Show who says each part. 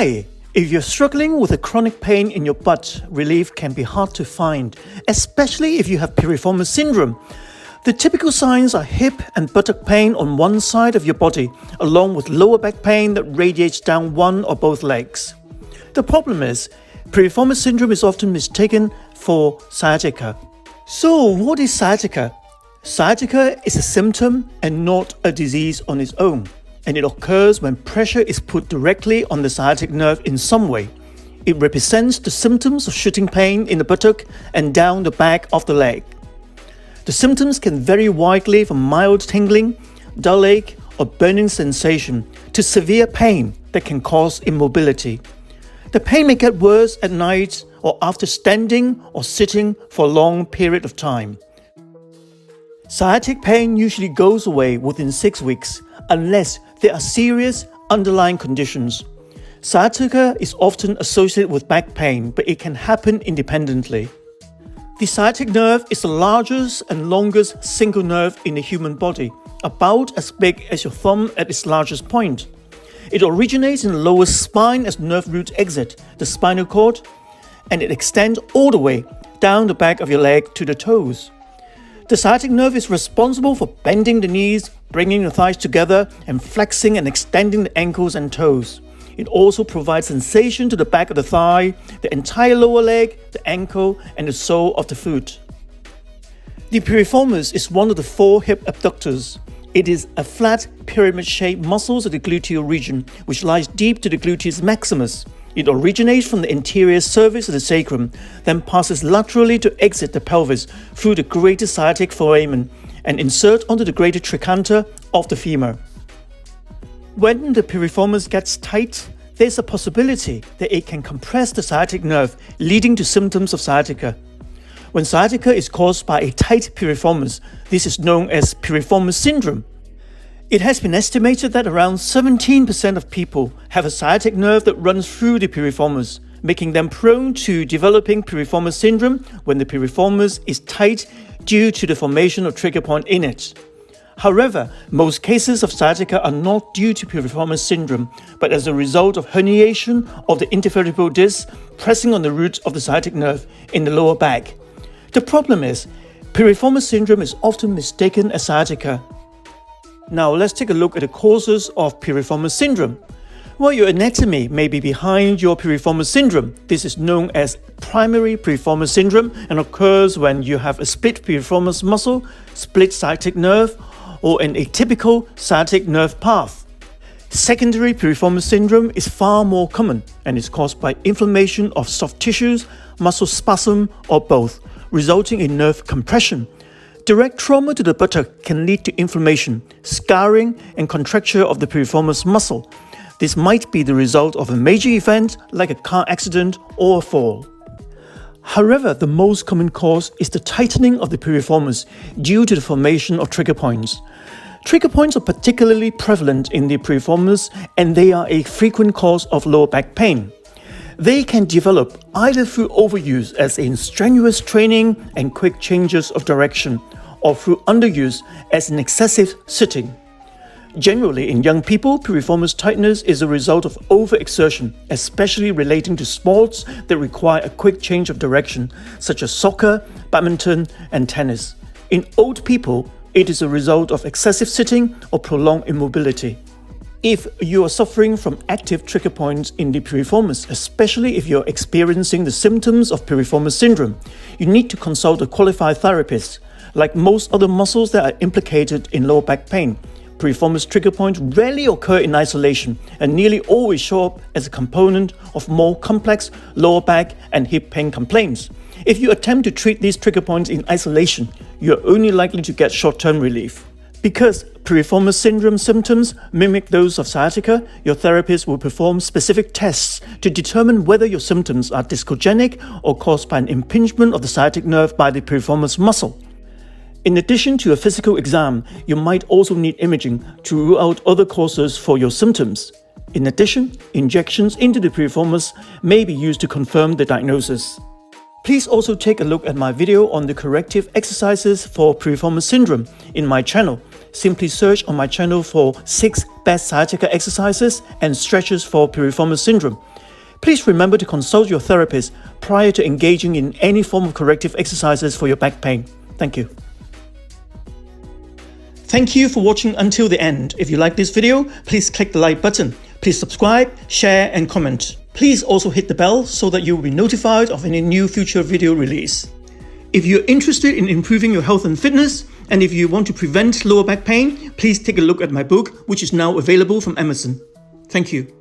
Speaker 1: Hi! If you're struggling with a chronic pain in your butt, relief can be hard to find, especially if you have piriformis syndrome. The typical signs are hip and buttock pain on one side of your body, along with lower back pain that radiates down one or both legs. The problem is, piriformis syndrome is often mistaken for sciatica. So, what is sciatica? Sciatica is a symptom and not a disease on its own, and it occurs when pressure is put directly on the sciatic nerve in some way. It represents the symptoms of shooting pain in the buttock and down the back of the leg. The symptoms can vary widely from mild tingling, dull ache, or burning sensation to severe pain that can cause immobility. The pain may get worse at night or after standing or sitting for a long period of time. Sciatic pain usually goes away within 6 weeks unless there are serious underlying conditions. Sciatica is often associated with back pain, but it can happen independently. The sciatic nerve is the largest and longest single nerve in the human body, about as big as your thumb at its largest point. It originates in the lower spine as nerve roots exit the spinal cord, and it extends all the way down the back of your leg to the toes. The sciatic nerve is responsible for bending the knees, bringing the thighs together, and flexing and extending the ankles and toes. It also provides sensation to the back of the thigh, the entire lower leg, the ankle, and the sole of the foot. The piriformis is one of the 4 hip abductors. It is a flat, pyramid-shaped muscle of the gluteal region, which lies deep to the gluteus maximus. It originates from the anterior surface of the sacrum, then passes laterally to exit the pelvis through the greater sciatic foramen and insert onto the greater trochanter of the femur. When the piriformis gets tight, there's a possibility that it can compress the sciatic nerve, leading to symptoms of sciatica. When sciatica is caused by a tight piriformis, this is known as piriformis syndrome. It has been estimated that around 17% of people have a sciatic nerve that runs through the piriformis, making them prone to developing piriformis syndrome when the piriformis is tight due to the formation of trigger point in it. However, most cases of sciatica are not due to piriformis syndrome, but as a result of herniation of the intervertebral disc pressing on the roots of the sciatic nerve in the lower back. The problem is, piriformis syndrome is often mistaken as sciatica. Now let's take a look at the causes of piriformis syndrome. Well, your anatomy may be behind your piriformis syndrome. This is known as primary piriformis syndrome and occurs when you have a split piriformis muscle, split sciatic nerve, or an atypical sciatic nerve path. Secondary piriformis syndrome is far more common and is caused by inflammation of soft tissues, muscle spasm, or both, resulting in nerve compression. Direct trauma to the buttock can lead to inflammation, scarring, and contracture of the piriformis muscle. This might be the result of a major event like a car accident or a fall. However, the most common cause is the tightening of the piriformis due to the formation of trigger points. Trigger points are particularly prevalent in the piriformis, and they are a frequent cause of lower back pain. They can develop either through overuse, as in strenuous training and quick changes of direction, or through underuse, as in excessive sitting. Generally, in young people, piriformis tightness is a result of overexertion, especially relating to sports that require a quick change of direction, such as soccer, badminton, and tennis. In old people, it is a result of excessive sitting or prolonged immobility. If you are suffering from active trigger points in the piriformis, especially if you're experiencing the symptoms of piriformis syndrome, you need to consult a qualified therapist. Like most other muscles that are implicated in lower back pain, piriformis trigger points rarely occur in isolation and nearly always show up as a component of more complex lower back and hip pain complaints. If you attempt to treat these trigger points in isolation, you are only likely to get short-term relief. Because piriformis syndrome symptoms mimic those of sciatica, your therapist will perform specific tests to determine whether your symptoms are discogenic or caused by an impingement of the sciatic nerve by the piriformis muscle. In addition to a physical exam, you might also need imaging to rule out other causes for your symptoms. In addition, injections into the piriformis may be used to confirm the diagnosis. Please also take a look at my video on the corrective exercises for piriformis syndrome in my channel. simply search on my channel for 6 best sciatica exercises and stretches for piriformis syndrome. Please remember to consult your therapist prior to engaging in any form of corrective exercises for your back pain. Thank you. Thank you for watching until the end. If you like this video, please click the like button. Please subscribe, share and comment. Please also hit the bell so that you will be notified of any new future video release. If you're interested in improving your health and fitness, and if you want to prevent lower back pain, please take a look at my book, which is now available from Amazon. Thank you.